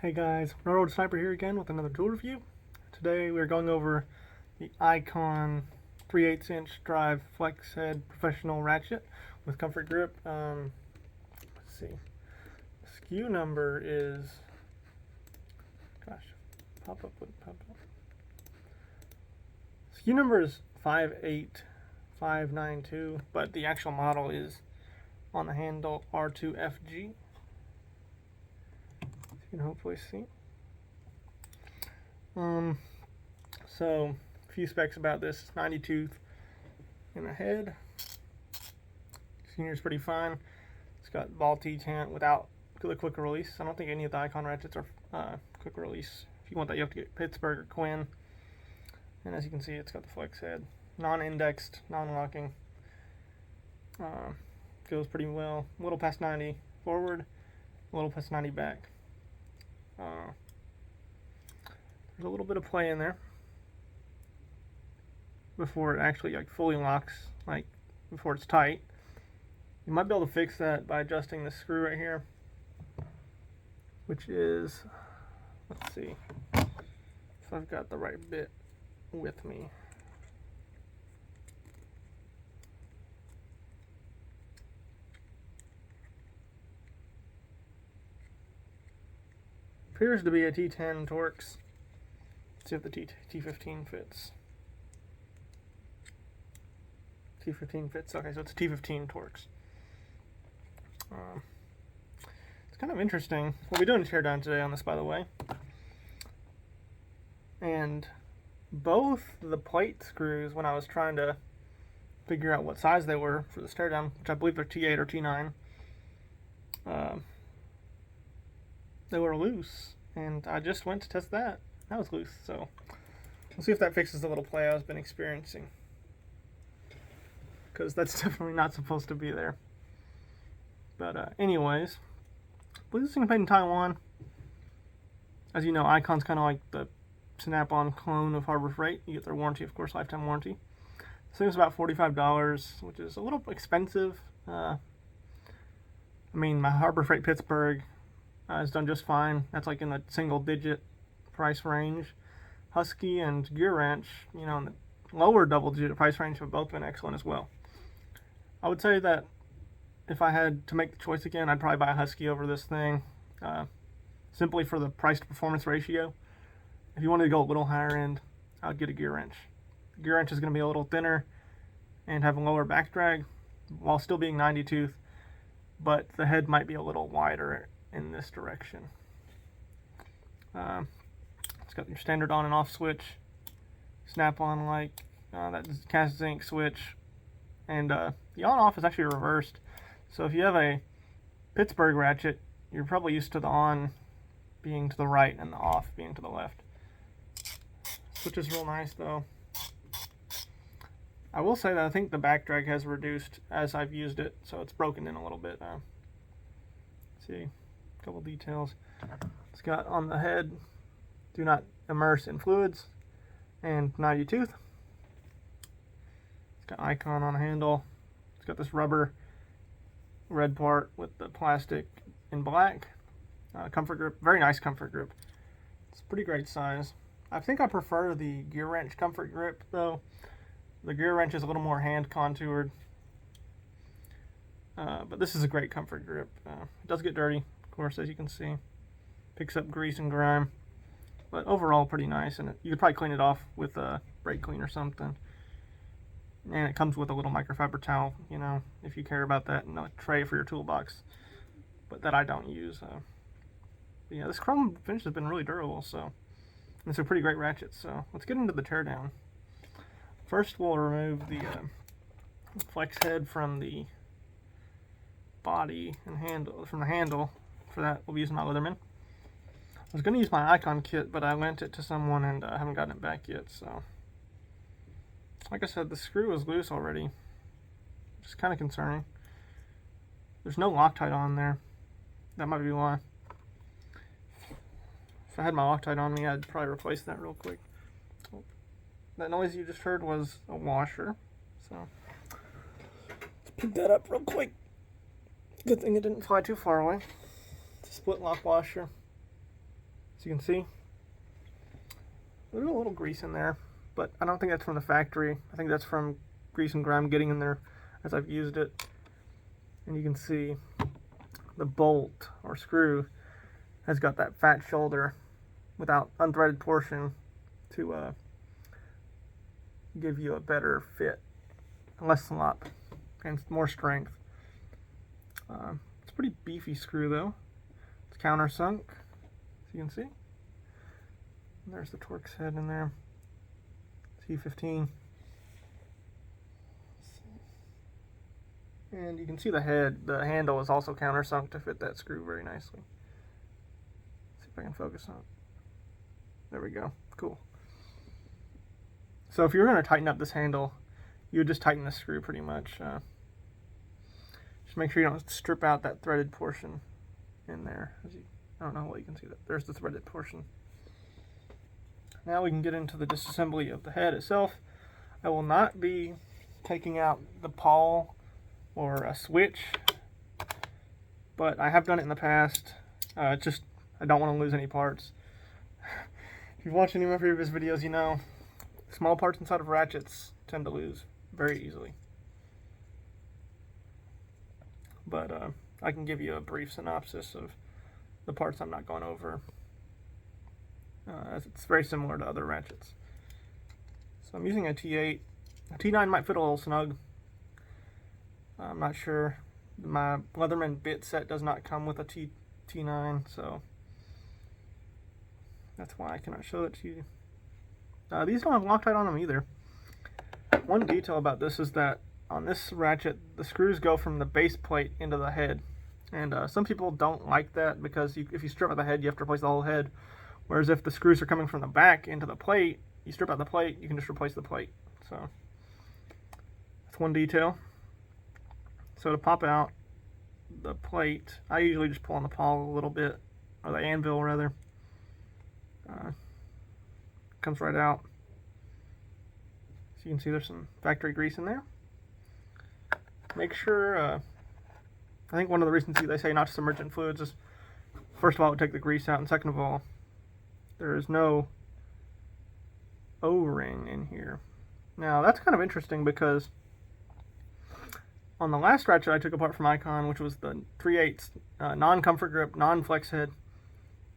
Hey guys, Railroad Sniper here again with another tool review. Today we're going over the Icon 3/8 inch drive flex head professional ratchet with comfort grip. Let's see, SKU number is, wouldn't pop up. SKU number is 58592, but the actual model is on the handle R2FG. You can hopefully see. So a few specs about this. It's 90 tooth in the head. Senior's pretty fine. It's got ball T-tent without the quick release. I don't think any of the Icon ratchets are quick release. If you want that, you have to get Pittsburgh or Quinn. And as you can see, it's got the flex head, non-indexed, non-locking. Goes pretty well. A little past 90 forward, a little past 90 back. There's a little bit of play in there before it actually fully locks, before it's tight. You might be able to fix that by adjusting the screw right here, which is, let's see if I've got the right bit with me. Appears to be a T10 Torx. Let's see if the T15 fits. T15 fits. Okay, so it's a T15 Torx. It's kind of interesting. We'll be doing a teardown today on this, by the way. And both the plate screws, when I was trying to figure out what size they were for this teardown, which I believe they're T8 or T9, they were loose, and I just went to test that. That was loose, so we'll see if that fixes the little play I've been experiencing, because that's definitely not supposed to be there. But anyways, I believe this thing is made in Taiwan. As you know, Icon's kind of like the Snap-on clone of Harbor Freight. You get their warranty, of course, lifetime warranty. This thing was about $45, which is a little expensive. I mean, my Harbor Freight Pittsburgh has done just fine. That's like in the single-digit price range. Husky and Gear Wrench, in the lower double-digit price range, have both been excellent as well. I would say that if I had to make the choice again, I'd probably buy a Husky over this thing, simply for the price-to-performance ratio. If you wanted to go a little higher end, I would get a Gear Wrench. The Gear Wrench is going to be a little thinner and have a lower back drag while still being 90 tooth, but the head might be a little wider in this direction. It's got your standard on and off switch, Snap-on that cast zinc switch, and the on off is actually reversed. So if you have a Pittsburgh ratchet, you're probably used to the on being to the right and the off being to the left. Switch is real nice though. I will say that I think the back drag has reduced as I've used it, so it's broken in a little bit. Let's see. Couple details. It's got on the head, do not immerse in fluids, and 90 tooth. It's got Icon on the handle. It's got this rubber red part with the plastic in black. Comfort grip, very nice comfort grip. It's pretty great size. I think I prefer the Gear Wrench comfort grip though. The Gear Wrench is a little more hand contoured, but this is a great comfort grip. It does get dirty, of course, as you can see. Picks up grease and grime, but overall pretty nice. And you could probably clean it off with a brake clean or something. And it comes with a little microfiber towel, if you care about that, and a tray for your toolbox, but that I don't use. Yeah, this chrome finish has been really durable, so it's a pretty great ratchet. So let's get into the teardown. First, we'll remove the flex head from the body and handle. For that, we'll be using my Leatherman. I was going to use my Icon kit, but I lent it to someone and I haven't gotten it back yet. So, like I said, the screw is loose already, which is kind of concerning. There's no Loctite on there. That might be why. If I had my Loctite on me, I'd probably replace that real quick. That noise you just heard was a washer, so let's pick that up real quick. Good thing it didn't fly too far away. It's a split lock washer. As you can see, there's a little grease in there, but I don't think that's from the factory. I think that's from grease and grime getting in there as I've used it. And you can see the bolt or screw has got that fat shoulder without unthreaded portion to give you a better fit, less slop, and more strength. It's a pretty beefy screw though. It's countersunk, as you can see. And there's the Torx head in there. T15. And you can see the handle is also countersunk to fit that screw very nicely. See if I can focus on it. There we go. Cool. So if you're going to tighten up this handle, you would just tighten the screw pretty much. Just make sure you don't strip out that threaded portion in there. I don't know what you can see. There's the threaded portion. Now we can get into the disassembly of the head itself. I will not be taking out the pawl or a switch, but I have done it in the past. I don't want to lose any parts. If you've watched any of my previous videos, you know small parts inside of ratchets tend to lose very easily. But I can give you a brief synopsis of the parts I'm not going over, as it's very similar to other ratchets. So I'm using a T8. A T9 might fit a little snug. I'm not sure. My Leatherman bit set does not come with a T9, so that's why I cannot show it to you. These don't have Loctite on them either. One detail about this is that on this ratchet, the screws go from the base plate into the head. And some people don't like that because if you strip out the head, you have to replace the whole head. Whereas if the screws are coming from the back into the plate, you strip out the plate, you can just replace the plate. So that's one detail. So to pop out the plate, I usually just pull on the pawl a little bit, or the anvil rather. Comes right out. So you can see there's some factory grease in there. Make sure, I think one of the reasons they say not to submerge in fluids is, first of all, it would take the grease out, and second of all, there is no O-ring in here. Now that's kind of interesting because on the last ratchet I took apart from Icon, which was the 3/8 non-comfort grip, non-flex head,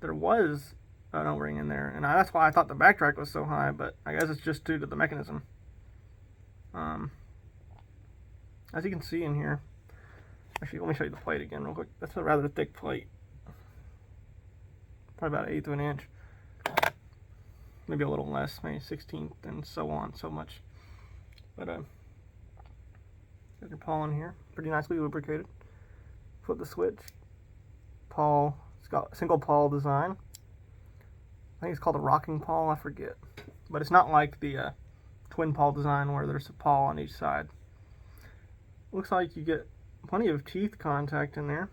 there was an O-ring in there, and that's why I thought the backtrack was so high, but I guess it's just due to the mechanism. As you can see in here, actually let me show you the plate again real quick. That's a rather thick plate, probably about 1/8 of an inch, maybe a little less, maybe 1/16, and so on, so much. But got your pawl in here, pretty nicely lubricated. Flip the switch. Pawl, it's got a single pawl design. I think it's called a rocking pawl, I forget. But it's not like the twin pawl design where there's a pawl on each side. Looks like you get plenty of teeth contact in there.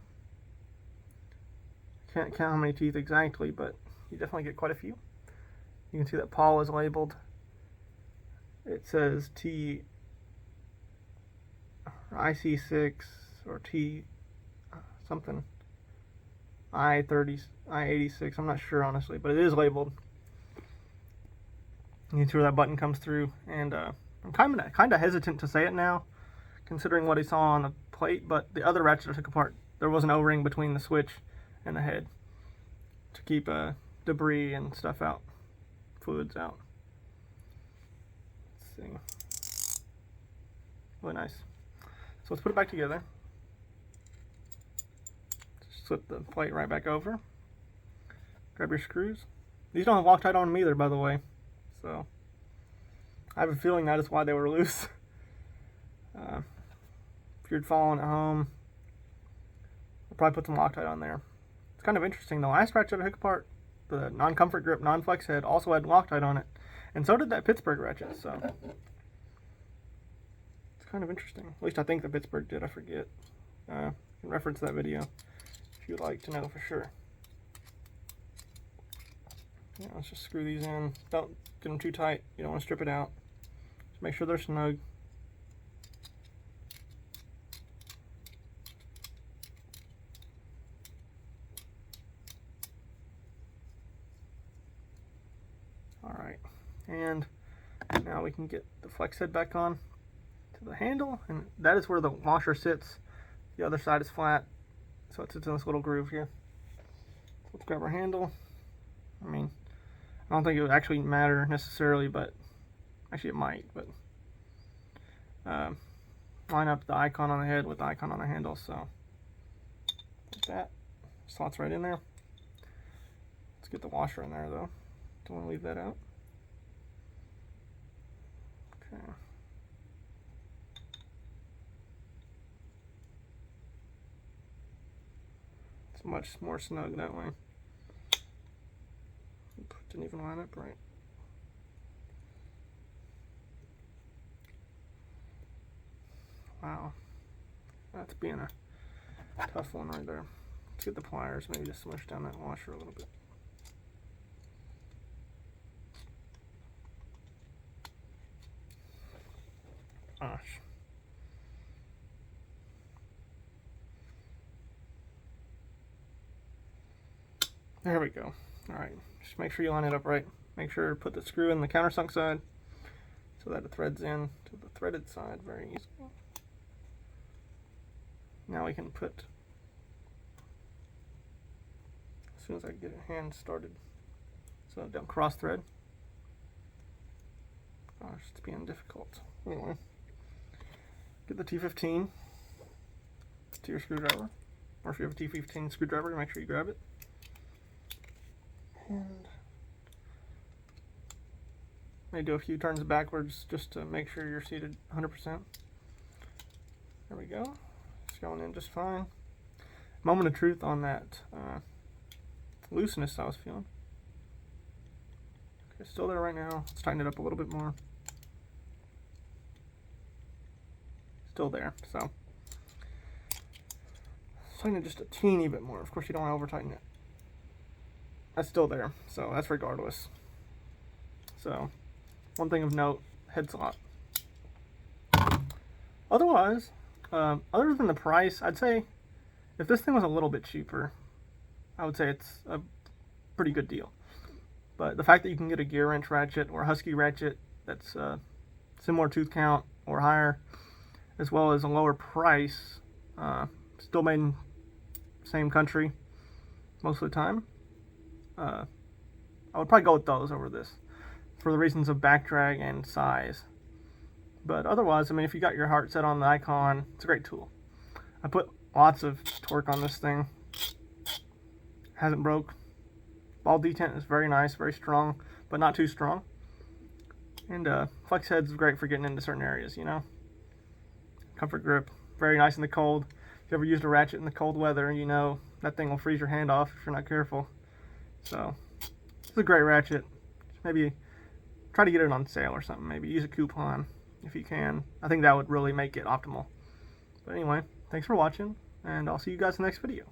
Can't count how many teeth exactly, but you definitely get quite a few. You can see that pawl is labeled. It says T IC6 or T something I86. I'm not sure honestly, but it is labeled. You can see where that button comes through, and I'm kind of hesitant to say it now, considering what I saw on the plate. But the other ratchet I took apart, there was an O-ring between the switch and the head to keep debris and stuff out, fluids out. Let's see, really nice. So let's put it back together. Just slip the plate right back over. Grab your screws. These don't have Loctite on them either, by the way. So I have a feeling that is why they were loose. If you're following at home, I'll probably put some Loctite on there. It's kind of interesting. The last ratchet I took apart, the non-comfort grip, non-flex head, also had Loctite on it. And so did that Pittsburgh ratchet, so it's kind of interesting. At least I think the Pittsburgh did, I forget. You can reference that video if you'd like to know for sure. Yeah, let's just screw these in. Don't get them too tight. You don't want to strip it out. Just make sure they're snug. Alright, and now we can get the flex head back on to the handle, and that is where the washer sits. The other side is flat, so it sits in this little groove here. So let's grab our handle. I mean, I don't think it would actually matter necessarily, but actually it might, but line up the icon on the head with the icon on the handle, so like that. Slots right in there. Let's get the washer in there though. Don't want to leave that out. Okay. It's much more snug that way. Didn't even line up right. Wow, that's being a tough one right there. Let's get the pliers, maybe just smush down that washer a little bit. Gosh. There we go. Alright, just make sure you line it up right. Make sure to put the screw in the countersunk side so that it threads in to the threaded side very easily. Now we can put, as soon as I get a hand started, so don't cross thread. Gosh, it's being difficult. Anyway, get the T15 to your screwdriver, or if you have a T15 screwdriver, make sure you grab it. And may do a few turns backwards just to make sure you're seated 100%. There we go. It's going in just fine. Moment of truth on that looseness I was feeling. Okay, still there right now. Let's tighten it up a little bit more. Still there, so tighten it just a teeny bit more. Of course, you don't want to over tighten it. That's still there, so that's regardless. So, one thing of note, head slot. Otherwise, other than the price, I'd say if this thing was a little bit cheaper, I would say it's a pretty good deal. But the fact that you can get a gear wrench ratchet or a Husky ratchet that's similar tooth count or higher, as well as a lower price, still made in the same country most of the time, I would probably go with those over this for the reasons of back drag and size. But otherwise, I mean, if you got your heart set on the icon, it's a great tool. I put lots of torque on this thing. Hasn't broke. Ball detent is very nice, very strong, but not too strong. And flex head's great for getting into certain areas, you know. Comfort grip, very nice in the cold. If you ever used a ratchet in the cold weather, you know that thing will freeze your hand off if you're not careful. So, it's a great ratchet. Maybe try to get it on sale or something. Maybe use a coupon if you can. I think that would really make it optimal. But anyway, thanks for watching, and I'll see you guys in the next video.